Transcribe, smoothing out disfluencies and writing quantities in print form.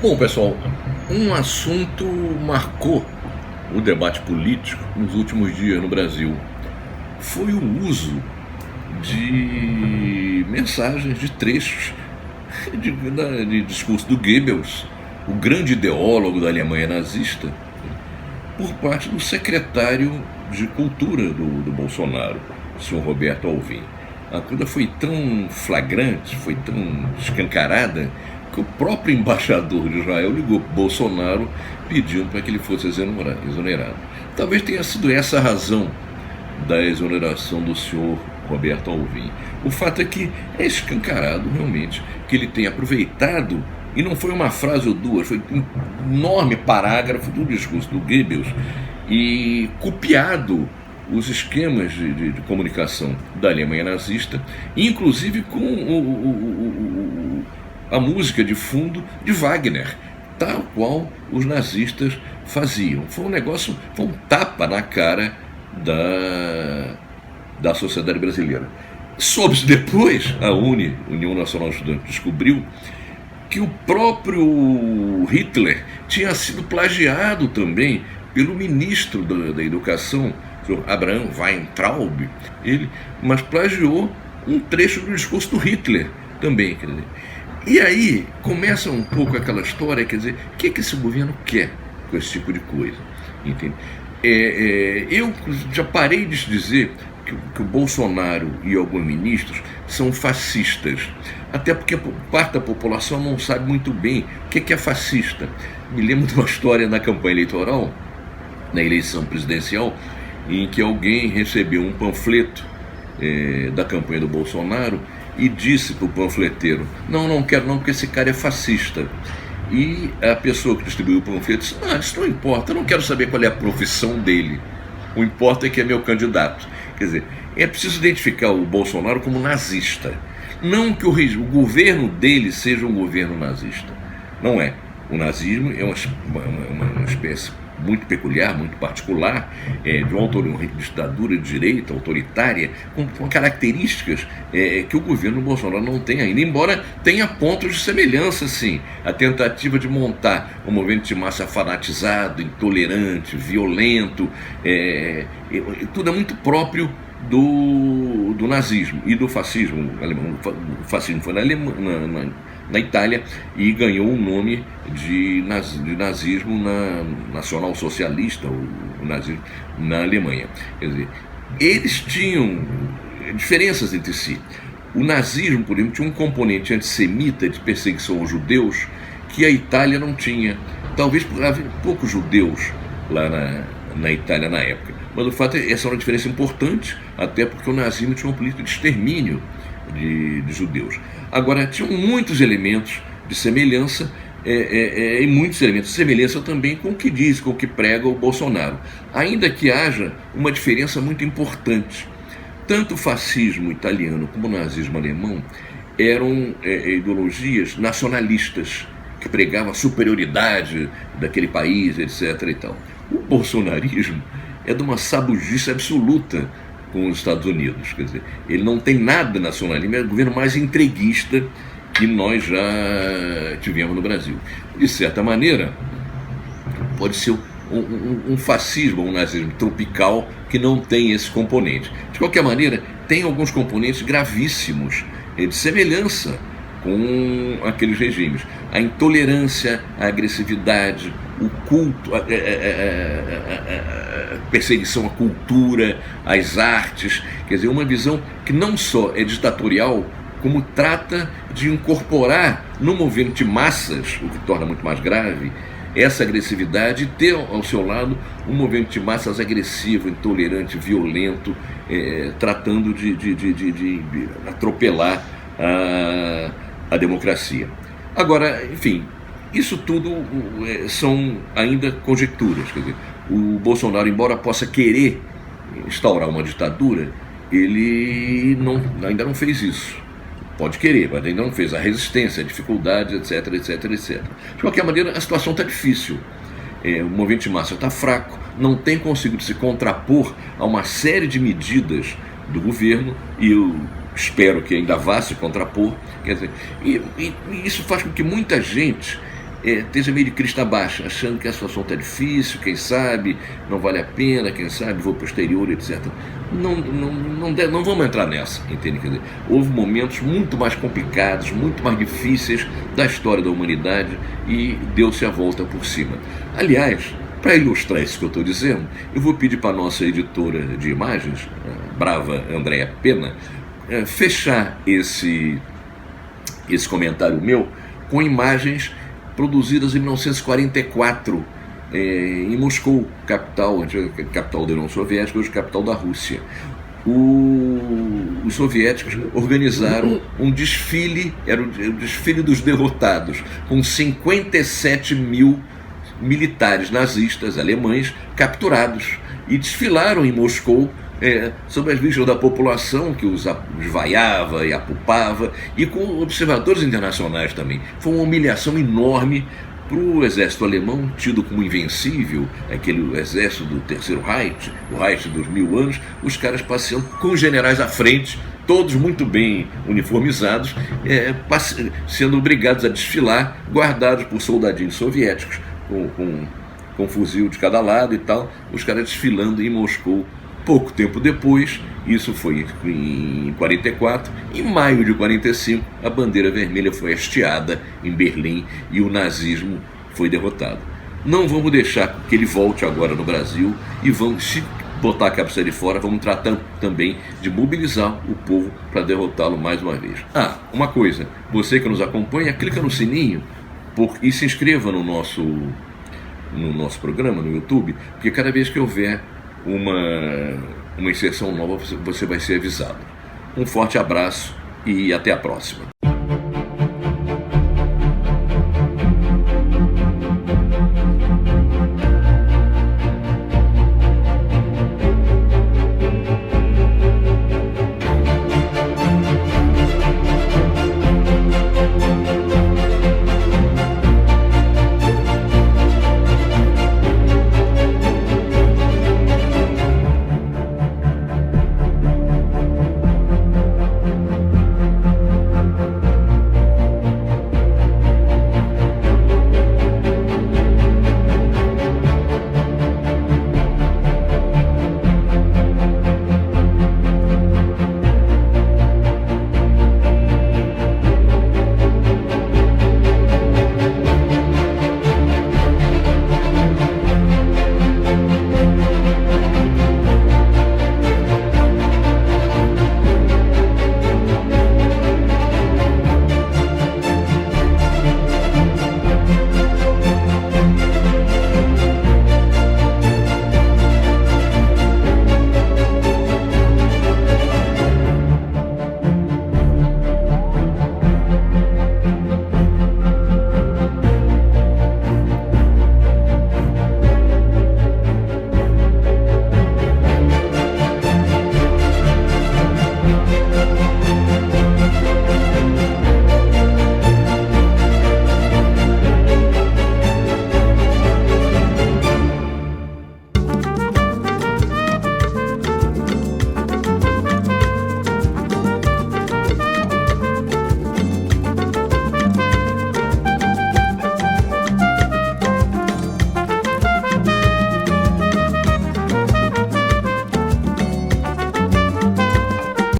Bom, pessoal, um assunto marcou o debate político nos últimos dias no Brasil. Foi o uso de mensagens, de trechos de discurso do Goebbels, o grande ideólogo da Alemanha nazista, por parte do secretário de Cultura do Bolsonaro, o senhor Roberto Alvim. A coisa foi tão flagrante, foi tão escancarada, que o próprio embaixador de Israel ligou para Bolsonaro pedindo para que ele fosse exonerado. Talvez tenha sido essa a razão da exoneração do senhor Roberto Alvim. O fato é que é escancarado realmente que ele tem aproveitado, e não foi uma frase ou duas, foi um enorme parágrafo do discurso do Goebbels, e copiado os esquemas de comunicação da Alemanha nazista, inclusive com a música de fundo de Wagner, tal qual os nazistas faziam. Foi um negócio, foi um tapa na cara da sociedade brasileira. Soube-se depois, a União Nacional Estudante, descobriu que o próprio Hitler tinha sido plagiado também pelo ministro da Educação, o senhor Abraham Weintraub, mas plagiou um trecho do discurso do Hitler também, quer dizer. E aí começa um pouco aquela história, quer dizer, o que esse governo quer com esse tipo de coisa, entende? Eu já parei de dizer que o Bolsonaro e alguns ministros são fascistas, até porque parte da população não sabe muito bem o que é fascista. Me lembro de uma história na campanha eleitoral, na eleição presidencial, em que alguém recebeu um panfleto da campanha do Bolsonaro e disse para o panfleteiro: não quero não, porque esse cara é fascista. E a pessoa que distribuiu o panfleto disse: isso não importa, eu não quero saber qual é a profissão dele, o importa é que é meu candidato. Quer dizer, é preciso identificar o Bolsonaro como nazista, não que o governo dele seja um governo nazista, não é. O nazismo é uma espécie muito peculiar, muito particular, de uma ditadura de direita, autoritária, com características que o governo Bolsonaro não tem ainda, embora tenha pontos de semelhança, sim. A tentativa de montar um movimento de massa fanatizado, intolerante, violento, tudo é muito próprio do nazismo e do fascismo alemão. O fascismo foi na Itália e ganhou o nome de nazismo nacional socialista, o nazismo na Alemanha. Quer dizer, eles tinham diferenças entre si. O nazismo, por exemplo, tinha um componente antissemita de perseguição aos judeus que a Itália não tinha. Talvez por haver poucos judeus lá na Itália na época. Mas o fato é que essa é uma diferença importante, até porque o nazismo tinha uma política de extermínio de judeus. Agora, tinham muitos elementos de semelhança e muitos elementos de semelhança também com o que diz, com o que prega o Bolsonaro. Ainda que haja uma diferença muito importante. Tanto o fascismo italiano como o nazismo alemão eram ideologias nacionalistas, que pregavam a superioridade daquele país, etc. e tal. O bolsonarismo é de uma sabugice absoluta com os Estados Unidos, quer dizer, ele não tem nada nacionalismo, é o governo mais entreguista que nós já tivemos no Brasil. De certa maneira, pode ser um fascismo, um nazismo tropical que não tem esse componente. De qualquer maneira, tem alguns componentes gravíssimos de semelhança com aqueles regimes. A intolerância, a agressividade, o culto, a perseguição à cultura, às artes, quer dizer, uma visão que não só é ditatorial, como trata de incorporar no movimento de massas, o que torna muito mais grave, essa agressividade e ter ao seu lado um movimento de massas agressivo, intolerante, violento, tratando de atropelar a democracia. Agora, enfim, isso tudo são ainda conjecturas. Quer dizer, o Bolsonaro, embora possa querer instaurar uma ditadura, ele ainda não fez isso. Pode querer, mas ainda não fez. A resistência, a dificuldade, etc, etc, etc. De qualquer maneira, a situação está difícil. O movimento de massa está fraco, não tem conseguido se contrapor a uma série de medidas do governo, e eu espero que ainda vá se contrapor. Quer dizer, e isso faz com que muita gente esteja meio de crista baixa, achando que a situação está difícil, quem sabe, não vale a pena, quem sabe, vou para o exterior, etc. Não vamos entrar nessa, entende? Quer dizer, houve momentos muito mais complicados, muito mais difíceis da história da humanidade e deu-se a volta por cima. Aliás, para ilustrar isso que eu estou dizendo, eu vou pedir para a nossa editora de imagens, a brava Andréa Pena, fechar esse comentário meu com imagens produzidas em 1944 em Moscou, capital da União Soviética, hoje capital da Rússia. Os soviéticos organizaram um desfile, era o desfile dos derrotados, com 57 mil militares nazistas alemães capturados, e desfilaram em Moscou sob as vistas da população, que os vaiava e apupava, e com observadores internacionais também. Foi uma humilhação enorme para o exército alemão, tido como invencível, aquele exército do Terceiro Reich, o Reich dos 1000 anos, os caras passeando com os generais à frente, todos muito bem uniformizados, sendo obrigados a desfilar, guardados por soldadinhos soviéticos, com fuzil de cada lado e tal, os caras desfilando em Moscou. Pouco tempo depois, isso foi em 44, em maio de 45, a bandeira vermelha foi hasteada em Berlim e o nazismo foi derrotado. Não vamos deixar que ele volte agora no Brasil e vamos, se botar a cabeça de fora, vamos tratar também de mobilizar o povo para derrotá-lo mais uma vez. Uma coisa, você que nos acompanha, clica no sininho e se inscreva no nosso programa no YouTube, porque cada vez que houver uma inserção nova, você vai ser avisado. Um forte abraço e até a próxima.